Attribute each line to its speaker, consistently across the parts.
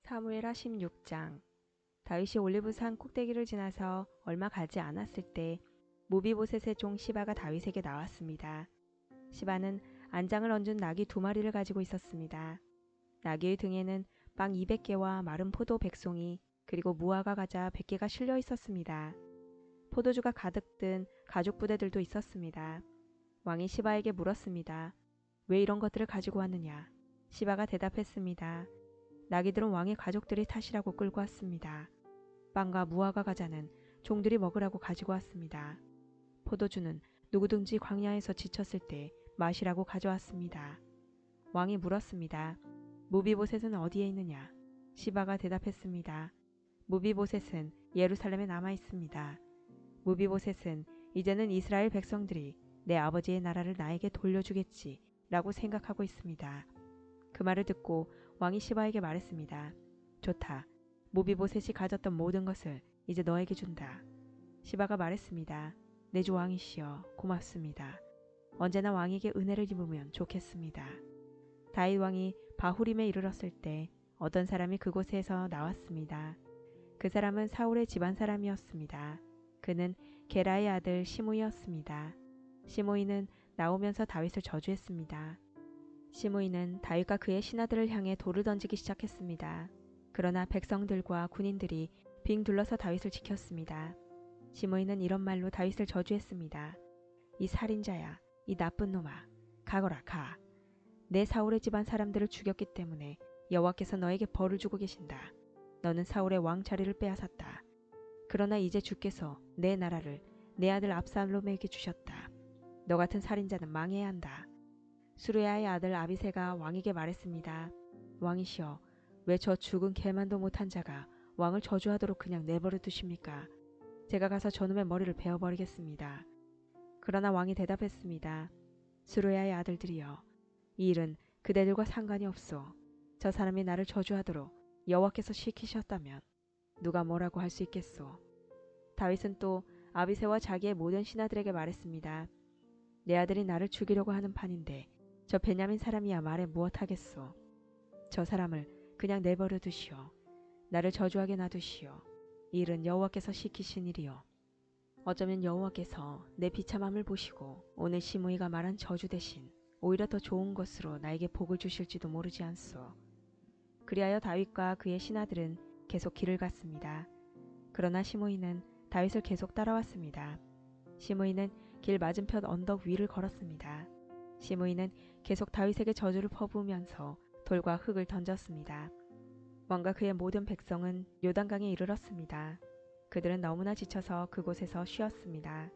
Speaker 1: 사무엘하 16장. 다윗이 올리브산 꼭대기를 지나서 얼마 가지 않았을 때 무비보셋의 종 시바가 다윗에게 나왔습니다. 시바는 안장을 얹은 나귀 2마리를 가지고 있었습니다. 나귀의 등에는 빵 200개와 마른 포도 100송이 그리고 무화과 과자 100개가 실려 있었습니다. 포도주가 가득 든 가죽 부대들도 있었습니다. 왕이 시바에게 물었습니다. 왜 이런 것들을 가지고 왔느냐? 시바가 대답했습니다. 나귀들은 왕의 가족들이 타시라고 끌고 왔습니다. 빵과 무화과 과자는 종들이 먹으라고 가지고 왔습니다. 포도주는 누구든지 광야에서 지쳤을 때 마시라고 가져왔습니다. 왕이 물었습니다. 무비보셋은 어디에 있느냐? 시바가 대답했습니다. 무비보셋은 예루살렘에 남아 있습니다. 무비보셋은 이제는 이스라엘 백성들이 내 아버지의 나라를 나에게 돌려주겠지 라고 생각하고 있습니다. 그 말을 듣고 왕이 시바에게 말했습니다. 좋다. 무비보셋이 가졌던 모든 것을 이제 너에게 준다. 시바가 말했습니다. 내 주 왕이시여 고맙습니다. 언제나 왕에게 은혜를 입으면 좋겠습니다. 다윗 왕이 바후림에 이르렀을 때 어떤 사람이 그곳에서 나왔습니다. 그 사람은 사울의 집안 사람이었습니다. 그는 게라의 아들 시므이였습니다. 시므이는 나오면서 다윗을 저주했습니다. 시므이는 다윗과 그의 신하들을 향해 돌을 던지기 시작했습니다. 그러나 백성들과 군인들이 빙 둘러서 다윗을 지켰습니다. 시므이는 이런 말로 다윗을 저주했습니다. 이 살인자야, 이 나쁜 놈아, 가거라 가. 내 사울의 집안 사람들을 죽였기 때문에 여호와께서 너에게 벌을 주고 계신다. 너는 사울의 왕자리를 빼앗았다. 그러나 이제 주께서 내 나라를 내 아들 압살롬에게 주셨다. 너 같은 살인자는 망해야 한다. 수르야의 아들 아비새가 왕에게 말했습니다. 왕이시여, 왜 저 죽은 개만도 못한 자가 왕을 저주하도록 그냥 내버려 두십니까? 제가 가서 저놈의 머리를 베어버리겠습니다. 그러나 왕이 대답했습니다. 수르야의 아들들이여, 이 일은 그대들과 상관이 없소. 저 사람이 나를 저주하도록 여호와께서 시키셨다면 누가 뭐라고 할 수 있겠소. 다윗은 또 아비새와 자기의 모든 신하들에게 말했습니다. 내 아들이 나를 죽이려고 하는 판인데 저 베냐민 사람이야 말해 무엇하겠소. 저 사람을 그냥 내버려 두시오. 나를 저주하게 놔두시오. 이 일은 여호와께서 시키신 일이요. 어쩌면 여호와께서 내 비참함을 보시고 오늘 시므이가 말한 저주 대신 오히려 더 좋은 것으로 나에게 복을 주실지도 모르지 않소. 그리하여 다윗과 그의 신하들은 계속 길을 갔습니다. 그러나 시므이는 다윗을 계속 따라왔습니다. 시므이는 길 맞은편 언덕 위를 걸었습니다. 시므이는 계속 다윗에게 저주를 퍼부으면서 돌과 흙을 던졌습니다. 왕과 그의 모든 백성은 요단강에 이르렀습니다. 그들은 너무나 지쳐서 그곳에서 쉬었습니다.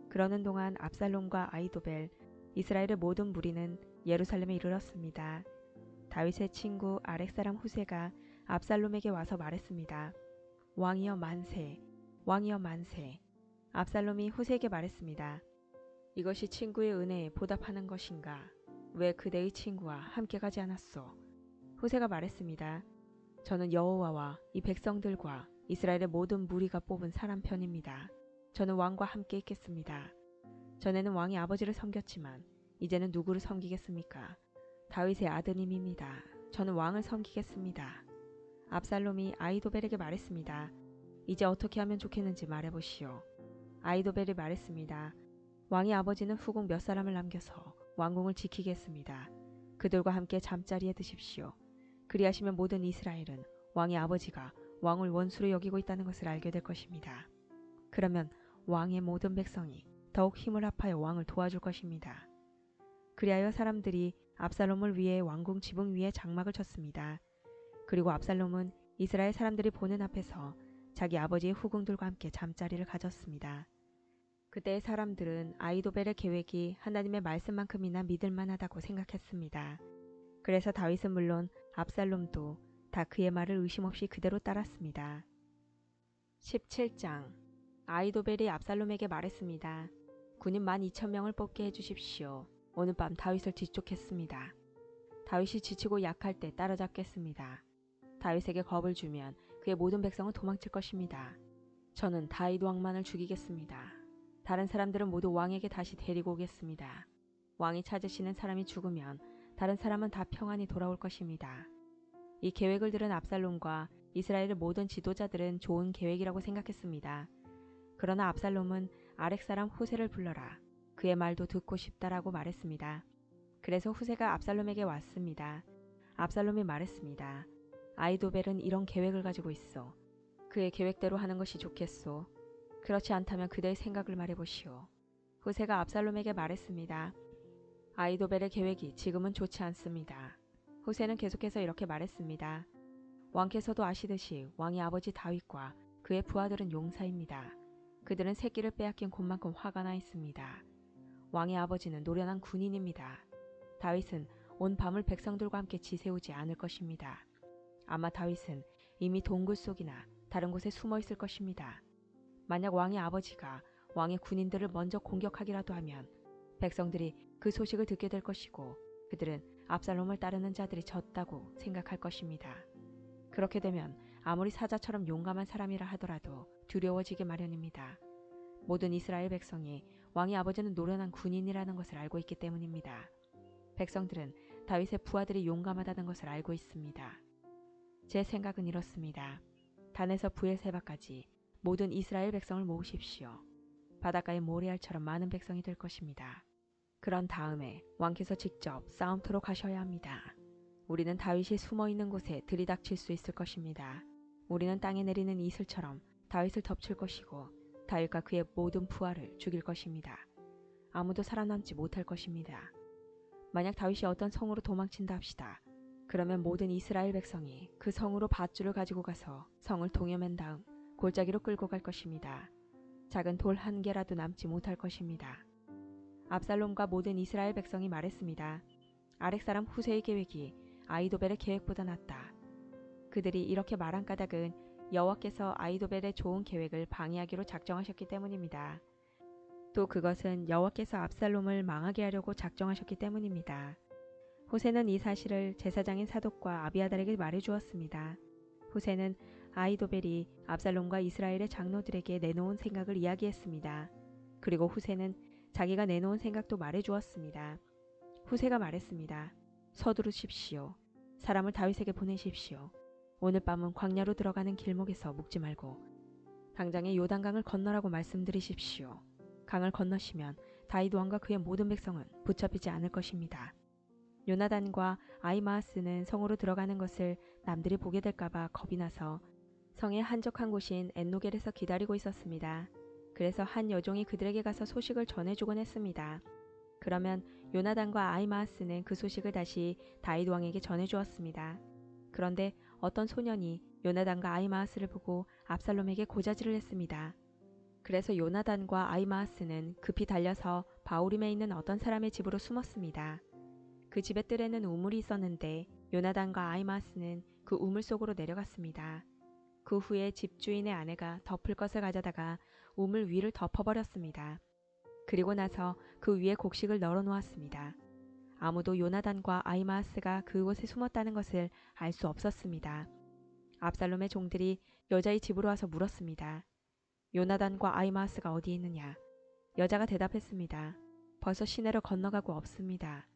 Speaker 1: 그러는 동안 압살롬과 아히도벨, 이스라엘의 모든 무리는 예루살렘에 이르렀습니다. 다윗의 친구 아렉사람 후세가 압살롬에게 와서 말했습니다. 왕이여 만세! 왕이여 만세! 압살롬이 후세에게 말했습니다. 이것이 친구의 은혜에 보답하는 것인가? 왜 그대의 친구와 함께 가지 않았소? 후세가 말했습니다. 저는 여호와와 이 백성들과 이스라엘의 모든 무리가 뽑은 사람 편입니다. 저는 왕과 함께 있겠습니다. 전에는 왕이 아버지를 섬겼지만 이제는 누구를 섬기겠습니까? 다윗의 아드님입니다. 저는 왕을 섬기겠습니다. 압살롬이 아히도벨에게 말했습니다. 이제 어떻게 하면 좋겠는지 말해보시오. 아히도벨이 말했습니다. 왕의 아버지는 후궁 몇 사람을 남겨서 왕궁을 지키겠습니다. 그들과 함께 잠자리에 드십시오. 그리하시면 모든 이스라엘은 왕의 아버지가 왕을 원수로 여기고 있다는 것을 알게 될 것입니다. 그러면 왕의 모든 백성이 더욱 힘을 합하여 왕을 도와줄 것입니다. 그리하여 사람들이 압살롬을 위해 왕궁 지붕 위에 장막을 쳤습니다. 그리고 압살롬은 이스라엘 사람들이 보는 앞에서 자기 아버지의 후궁들과 함께 잠자리를 가졌습니다. 그때의 사람들은 아히도벨의 계획이 하나님의 말씀만큼이나 믿을만하다고 생각했습니다. 그래서 다윗은 물론 압살롬도 다 그의 말을 의심 없이 그대로 따랐습니다. 17장. 아히도벨이 압살롬에게 말했습니다. 군인 12,000명을 뽑게 해주십시오. 오늘 밤 다윗을 뒤쫓겠습니다. 다윗이 지치고 약할 때 따라잡겠습니다. 다윗에게 겁을 주면 그의 모든 백성은 도망칠 것입니다. 저는 다윗 왕만을 죽이겠습니다. 다른 사람들은 모두 왕에게 다시 데리고 오겠습니다. 왕이 찾으시는 사람이 죽으면 다른 사람은 다 평안히 돌아올 것입니다. 이 계획을 들은 압살롬과 이스라엘의 모든 지도자들은 좋은 계획이라고 생각했습니다. 그러나 압살롬은 아렉 사람 후세를 불러라. 그의 말도 듣고 싶다라고 말했습니다. 그래서 후세가 압살롬에게 왔습니다. 압살롬이 말했습니다. 아이도벨은 이런 계획을 가지고 있어. 그의 계획대로 하는 것이 좋겠소. 그렇지 않다면 그대의 생각을 말해보시오. 후세가 압살롬에게 말했습니다. 아이도벨의 계획이 지금은 좋지 않습니다. 후세는 계속해서 이렇게 말했습니다. 왕께서도 아시듯이 왕의 아버지 다윗과 그의 부하들은 용사입니다. 그들은 새끼를 빼앗긴 곳만큼 화가 나 있습니다. 왕의 아버지는 노련한 군인입니다. 다윗은 온 밤을 백성들과 함께 지새우지 않을 것입니다. 아마 다윗은 이미 동굴 속이나 다른 곳에 숨어 있을 것입니다. 만약 왕의 아버지가 왕의 군인들을 먼저 공격하기라도 하면 백성들이 그 소식을 듣게 될 것이고 그들은 압살롬을 따르는 자들이 졌다고 생각할 것입니다. 그렇게 되면 아무리 사자처럼 용감한 사람이라 하더라도 두려워지게 마련입니다. 모든 이스라엘 백성이 왕의 아버지는 노련한 군인이라는 것을 알고 있기 때문입니다. 백성들은 다윗의 부하들이 용감하다는 것을 알고 있습니다. 제 생각은 이렇습니다. 단에서 브엘세바까지 모든 이스라엘 백성을 모으십시오. 바닷가의 모래알처럼 많은 백성이 될 것입니다. 그런 다음에 왕께서 직접 싸움터로 가셔야 합니다. 우리는 다윗이 숨어있는 곳에 들이닥칠 수 있을 것입니다. 우리는 땅에 내리는 이슬처럼 다윗을 덮칠 것이고 다윗과 그의 모든 부하를 죽일 것입니다. 아무도 살아남지 못할 것입니다. 만약 다윗이 어떤 성으로 도망친다 합시다. 그러면 모든 이스라엘 백성이 그 성으로 밧줄을 가지고 가서 성을 동여맨 다음 골짜기로 끌고 갈 것입니다. 작은 돌 한 개라도 남지 못할 것입니다. 압살롬과 모든 이스라엘 백성이 말했습니다. 아렉 사람 후세의 계획이 아이도벨의 계획보다 낫다. 그들이 이렇게 말한 까닭은 여호와께서 아이도벨의 좋은 계획을 방해하기로 작정하셨기 때문입니다. 또 그것은 여호와께서 압살롬을 망하게 하려고 작정하셨기 때문입니다. 후세는 이 사실을 제사장인 사독과 아비아달에게 말해주었습니다. 후세는 아이도벨이 압살롬과 이스라엘의 장로들에게 내놓은 생각을 이야기했습니다. 그리고 후세는 자기가 내놓은 생각도 말해주었습니다. 후세가 말했습니다. 서두르십시오. 사람을 다윗에게 보내십시오. 오늘 밤은 광야로 들어가는 길목에서 묵지 말고 당장에 요단강을 건너라고 말씀드리십시오. 강을 건너시면 다윗 왕과 그의 모든 백성은 붙잡히지 않을 것입니다. 요나단과 아히마아스는 성으로 들어가는 것을 남들이 보게 될까봐 겁이 나서 성의 한적한 곳인 엔노겔에서 기다리고 있었습니다. 그래서 한 여종이 그들에게 가서 소식을 전해주곤 했습니다. 그러면 요나단과 아히마아스는 그 소식을 다시 다윗 왕에게 전해주었습니다. 그런데 어떤 소년이 요나단과 아히마아스를 보고 압살롬에게 고자질을 했습니다. 그래서 요나단과 아히마아스는 급히 달려서 바후림에 있는 어떤 사람의 집으로 숨었습니다. 그 집의 뜰에는 우물이 있었는데 요나단과 아히마아스는 그 우물 속으로 내려갔습니다. 그 후에 집주인의 아내가 덮을 것을 가져다가 우물 위를 덮어버렸습니다. 그리고 나서 그 위에 곡식을 널어 놓았습니다. 아무도 요나단과 아히마아스가 그곳에 숨었다는 것을 알 수 없었습니다. 압살롬의 종들이 여자의 집으로 와서 물었습니다. 요나단과 아히마아스가 어디 있느냐? 여자가 대답했습니다. 벌써 시내로 건너가고 없습니다.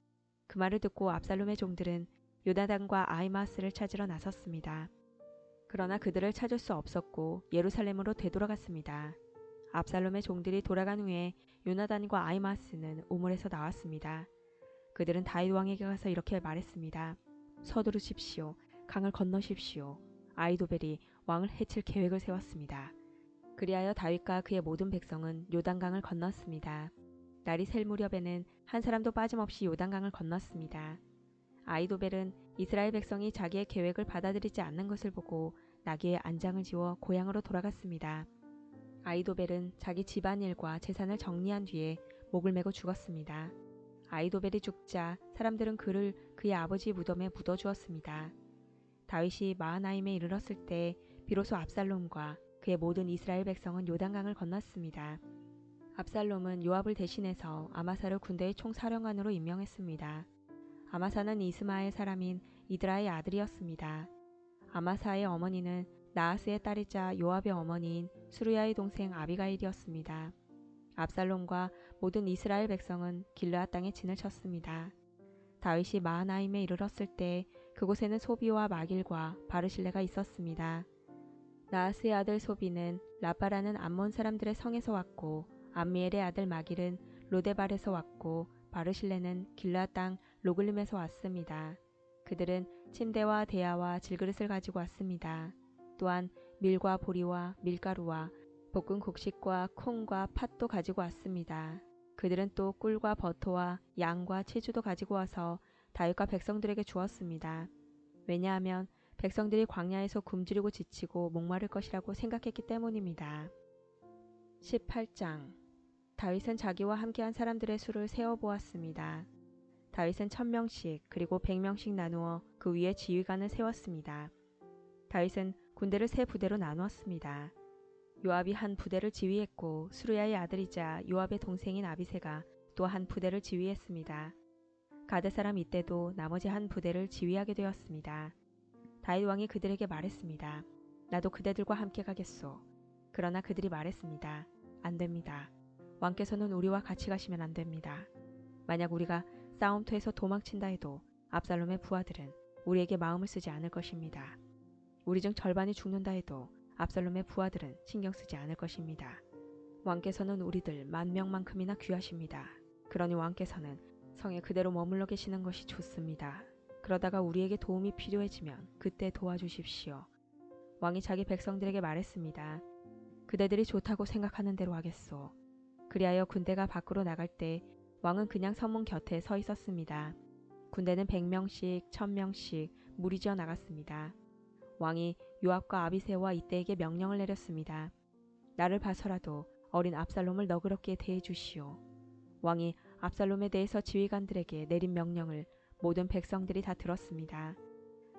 Speaker 1: 그 말을 듣고 압살롬의 종들은 요나단과 아히마아스를 찾으러 나섰습니다. 그러나 그들을 찾을 수 없었고 예루살렘으로 되돌아갔습니다. 압살롬의 종들이 돌아간 후에 요나단과 아히마아스는 우물에서 나왔습니다. 그들은 다윗 왕에게 가서 이렇게 말했습니다. 서두르십시오. 강을 건너십시오. 아이도벨이 왕을 해칠 계획을 세웠습니다. 그리하여 다윗과 그의 모든 백성은 요단강을 건넜습니다. 날이 셀 무렵에는 한 사람도 빠짐없이 요단강을 건넜습니다. 아이도벨은 이스라엘 백성이 자기의 계획을 받아들이지 않는 것을 보고 나귀에 안장을 지워 고향으로 돌아갔습니다. 아이도벨은 자기 집안일과 재산을 정리한 뒤에 목을 메고 죽었습니다. 아이도벨이 죽자 사람들은 그를 그의 아버지 무덤에 묻어주었습니다. 다윗이 마하나임에 이르렀을 때 비로소 압살롬과 그의 모든 이스라엘 백성은 요단강을 건넜습니다. 압살롬은 요압을 대신해서 아마사를 군대의 총사령관으로 임명했습니다. 아마사는 이스마엘 사람인 이드라의 아들이었습니다. 아마사의 어머니는 나하스의 딸이자 요압의 어머니인 수르야의 동생 아비가일이었습니다. 압살롬과 모든 이스라엘 백성은 길르앗 땅에 진을 쳤습니다. 다윗이 마하나임에 이르렀을 때 그곳에는 소비와 마길과 바르실레가 있었습니다. 나하스의 아들 소비는 라빠라는 암몬 사람들의 성에서 왔고 암미엘의 아들 마길은 로데발에서 왔고 바르실레는 길르앗 땅 로글림에서 왔습니다. 그들은 침대와 대야와 질그릇을 가지고 왔습니다. 또한 밀과 보리와 밀가루와 볶은 곡식과 콩과 팥도 가지고 왔습니다. 그들은 또 꿀과 버터와 양과 치주도 가지고 와서 다윗과 백성들에게 주었습니다. 왜냐하면 백성들이 광야에서 굶주리고 지치고 목마를 것이라고 생각했기 때문입니다. 18장. 다윗은 자기와 함께한 사람들의 수를 세어보았습니다. 다윗은 1000명씩 그리고 100명씩 나누어 그 위에 지휘관을 세웠습니다. 다윗은 군대를 세 부대로 나누었습니다. 요압이 한 부대를 지휘했고 수르야의 아들이자 요압의 동생인 아비새가 또 한 부대를 지휘했습니다. 가드 사람 이때도 나머지 한 부대를 지휘하게 되었습니다. 다윗 왕이 그들에게 말했습니다. 나도 그대들과 함께 가겠소. 그러나 그들이 말했습니다. 안 됩니다. 왕께서는 우리와 같이 가시면 안 됩니다. 만약 우리가 싸움터에서 도망친다 해도 압살롬의 부하들은 우리에게 마음을 쓰지 않을 것입니다. 우리 중 절반이 죽는다 해도 압살롬의 부하들은 신경 쓰지 않을 것입니다. 왕께서는 우리들 10,000명만큼이나 귀하십니다. 그러니 왕께서는 성에 그대로 머물러 계시는 것이 좋습니다. 그러다가 우리에게 도움이 필요해지면 그때 도와주십시오. 왕이 자기 백성들에게 말했습니다. 그대들이 좋다고 생각하는 대로 하겠소. 그리하여 군대가 밖으로 나갈 때 왕은 그냥 성문 곁에 서 있었습니다. 군대는 100명씩 1000명씩 무리지어 나갔습니다. 왕이 요압과 아비새와 이때에게 명령을 내렸습니다. 나를 봐서라도 어린 압살롬을 너그럽게 대해 주시오. 왕이 압살롬에 대해서 지휘관들에게 내린 명령을 모든 백성들이 다 들었습니다.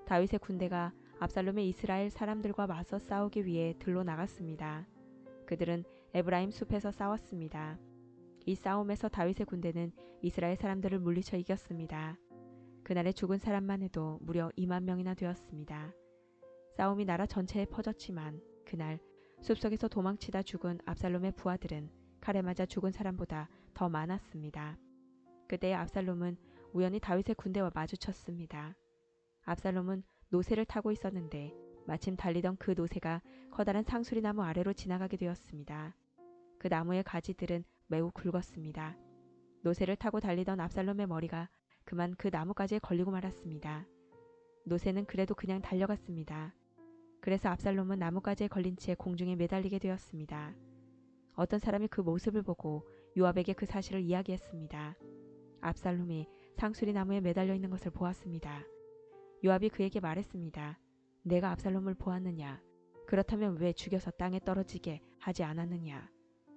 Speaker 1: 다윗의 군대가 압살롬의 이스라엘 사람들과 맞서 싸우기 위해 들로 나갔습니다. 그들은 에브라임 숲에서 싸웠습니다. 이 싸움에서 다윗의 군대는 이스라엘 사람들을 물리쳐 이겼습니다. 그날에 죽은 사람만 해도 무려 20,000명이나 되었습니다. 싸움이 나라 전체에 퍼졌지만 그날 숲속에서 도망치다 죽은 압살롬의 부하들은 칼에 맞아 죽은 사람보다 더 많았습니다. 그때 압살롬은 우연히 다윗의 군대와 마주쳤습니다. 압살롬은 노새를 타고 있었는데 마침 달리던 그 노새가 커다란 상수리 나무 아래로 지나가게 되었습니다. 그 나무의 가지들은 매우 굵었습니다. 노새를 타고 달리던 압살롬의 머리가 그만 그 나무가지에 걸리고 말았습니다. 노새는 그래도 그냥 달려갔습니다. 그래서 압살롬은 나무가지에 걸린 채 공중에 매달리게 되었습니다. 어떤 사람이 그 모습을 보고 요압에게 그 사실을 이야기했습니다. 압살롬이 상수리 나무에 매달려 있는 것을 보았습니다. 요압이 그에게 말했습니다. 내가 압살롬을 보았느냐? 그렇다면 왜 죽여서 땅에 떨어지게 하지 않았느냐?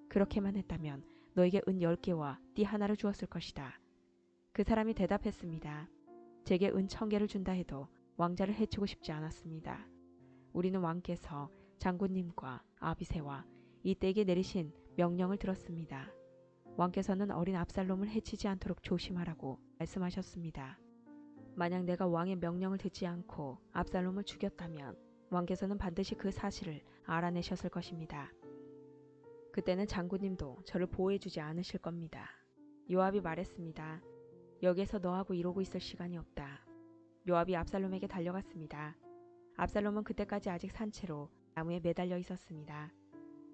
Speaker 1: 그렇게만 했다면 너에게 은 10개와 띠 하나를 주었을 것이다. 그 사람이 대답했습니다. 제게 은 1000개를 준다 해도 왕자를 해치고 싶지 않았습니다. 우리는 왕께서 장군님과 아비새와 이때에게 내리신 명령을 들었습니다. 왕께서는 어린 압살롬을 해치지 않도록 조심하라고 말씀하셨습니다. 만약 내가 왕의 명령을 듣지 않고 압살롬을 죽였다면 왕께서는 반드시 그 사실을 알아내셨을 것입니다. 그때는 장군님도 저를 보호해주지 않으실 겁니다. 요압이 말했습니다. 여기에서 너하고 이러고 있을 시간이 없다. 요압이 압살롬에게 달려갔습니다. 압살롬은 그때까지 아직 산채로 나무에 매달려 있었습니다.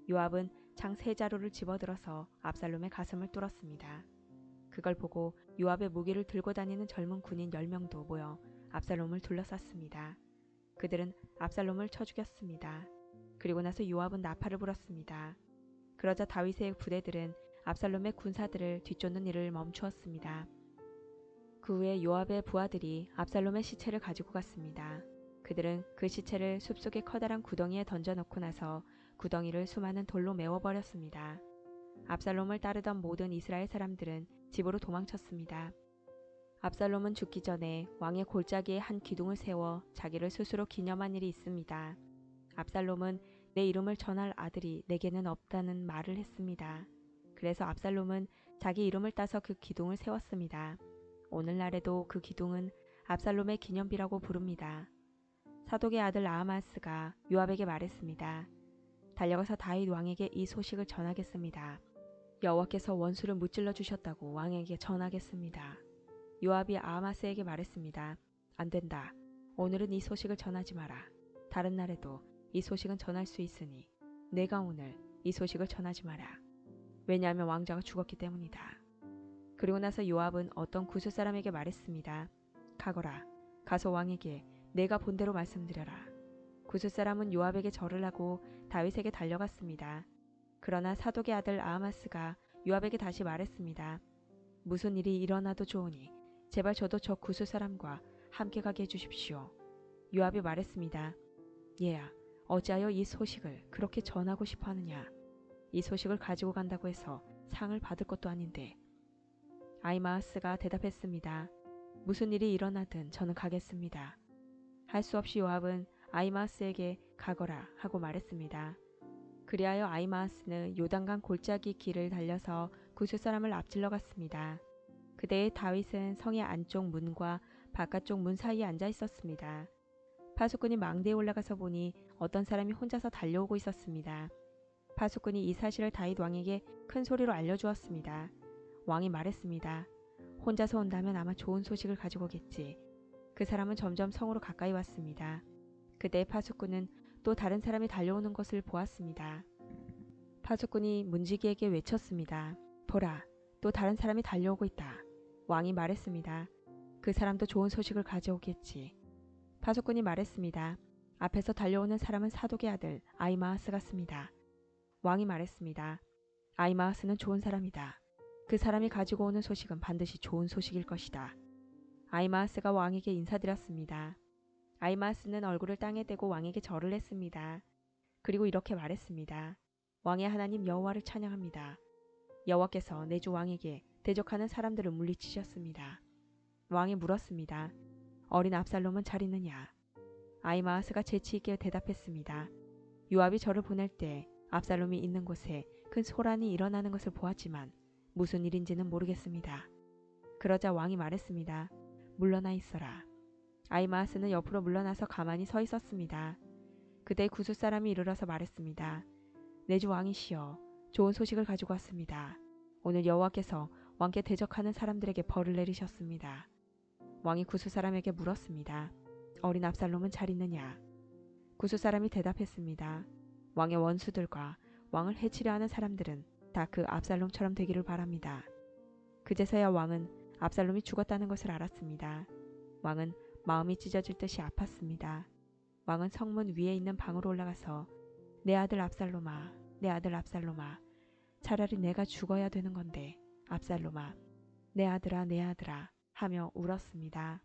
Speaker 1: 요압은 창 3자루를 집어들어서 압살롬의 가슴을 뚫었습니다. 그걸 보고 요압의 무기를 들고 다니는 젊은 군인 10명도 모여 압살롬을 둘러쌌습니다. 그들은 압살롬을 쳐 죽였습니다. 그리고 나서 요압은 나팔을 불었습니다. 그러자 다윗의 부대들은 압살롬의 군사들을 뒤쫓는 일을 멈추었습니다. 그 후에 요압의 부하들이 압살롬의 시체를 가지고 갔습니다. 그들은 그 시체를 숲속의 커다란 구덩이에 던져놓고 나서 구덩이를 수많은 돌로 메워버렸습니다. 압살롬을 따르던 모든 이스라엘 사람들은 집으로 도망쳤습니다. 압살롬은 죽기 전에 왕의 골짜기에 한 기둥을 세워 자기를 스스로 기념한 일이 있습니다. 압살롬은 내 이름을 전할 아들이 내게는 없다는 말을 했습니다. 그래서 압살롬은 자기 이름을 따서 그 기둥을 세웠습니다. 오늘날에도 그 기둥은 압살롬의 기념비라고 부릅니다. 사독의 아들 아하마스가 요압에게 말했습니다. 달려가서 다윗 왕에게 이 소식을 전하겠습니다. 여호와께서 원수를 무찔러 주셨다고 왕에게 전하겠습니다. 요압이 아하마스에게 말했습니다. 안 된다. 오늘은 이 소식을 전하지 마라. 다른 날에도 이 소식은 전할 수 있으니 내가 오늘 이 소식을 전하지 마라. 왜냐하면 왕자가 죽었기 때문이다. 그리고 나서 요압은 어떤 구스 사람에게 말했습니다. 가거라. 가서 왕에게 내가 본대로 말씀드려라. 구스 사람은 요압에게 절을 하고 다윗에게 달려갔습니다. 그러나 사독의 아들 아하마스가 요압에게 다시 말했습니다. 무슨 일이 일어나도 좋으니 제발 저도 저 구스 사람과 함께 가게 해주십시오. 요압이 말했습니다. 얘야, 어찌하여 이 소식을 그렇게 전하고 싶어 하느냐. 이 소식을 가지고 간다고 해서 상을 받을 것도 아닌데. 아히마아스가 대답했습니다. 무슨 일이 일어나든 저는 가겠습니다. 할 수 없이 요압은 아히마아스에게 가거라 하고 말했습니다. 그리하여 아히마아스는 요단강 골짜기 길을 달려서 구스 사람을 앞질러 갔습니다. 그때의 다윗은 성의 안쪽 문과 바깥쪽 문 사이에 앉아 있었습니다. 파수꾼이 망대에 올라가서 보니 어떤 사람이 혼자서 달려오고 있었습니다. 파수꾼이 이 사실을 다윗 왕에게 큰 소리로 알려주었습니다. 왕이 말했습니다. 혼자서 온다면 아마 좋은 소식을 가지고 오겠지. 그 사람은 점점 성으로 가까이 왔습니다. 그때 파수꾼은 또 다른 사람이 달려오는 것을 보았습니다. 파수꾼이 문지기에게 외쳤습니다. 보라, 또 다른 사람이 달려오고 있다. 왕이 말했습니다. 그 사람도 좋은 소식을 가져오겠지. 파수꾼이 말했습니다. 앞에서 달려오는 사람은 사독의 아들 아히마아스 같습니다. 왕이 말했습니다. 아히마아스는 좋은 사람이다. 그 사람이 가지고 오는 소식은 반드시 좋은 소식일 것이다. 아히마아스가 왕에게 인사드렸습니다. 아히마아스는 얼굴을 땅에 대고 왕에게 절을 했습니다. 그리고 이렇게 말했습니다. 왕의 하나님 여호와를 찬양합니다. 여호와께서 내 주 왕에게 대적하는 사람들을 물리치셨습니다. 왕이 물었습니다. 어린 압살롬은 잘 있느냐? 아히마아스가 재치 있게 대답했습니다. 요압이 저를 보낼 때 압살롬이 있는 곳에 큰 소란이 일어나는 것을 보았지만 무슨 일인지는 모르겠습니다. 그러자 왕이 말했습니다. 물러나 있어라. 아히마아스는 옆으로 물러나서 가만히 서 있었습니다. 그때 구스 사람이 이르러서 말했습니다. 내 주 왕이시여, 좋은 소식을 가지고 왔습니다. 오늘 여호와께서 왕께 대적하는 사람들에게 벌을 내리셨습니다. 왕이 구스 사람에게 물었습니다. 어린 압살롬은 잘 있느냐? 구스 사람이 대답했습니다. 왕의 원수들과 왕을 해치려 하는 사람들은 다 그 압살롬처럼 되기를 바랍니다. 그제서야 왕은 압살롬이 죽었다는 것을 알았습니다. 왕은 마음이 찢어질 듯이 아팠습니다. 왕은 성문 위에 있는 방으로 올라가서 내 아들 압살롬아, 내 아들 압살롬아, 차라리 내가 죽어야 되는 건데 압살롬아, 내 아들아, 내 아들아 하며 울었습니다.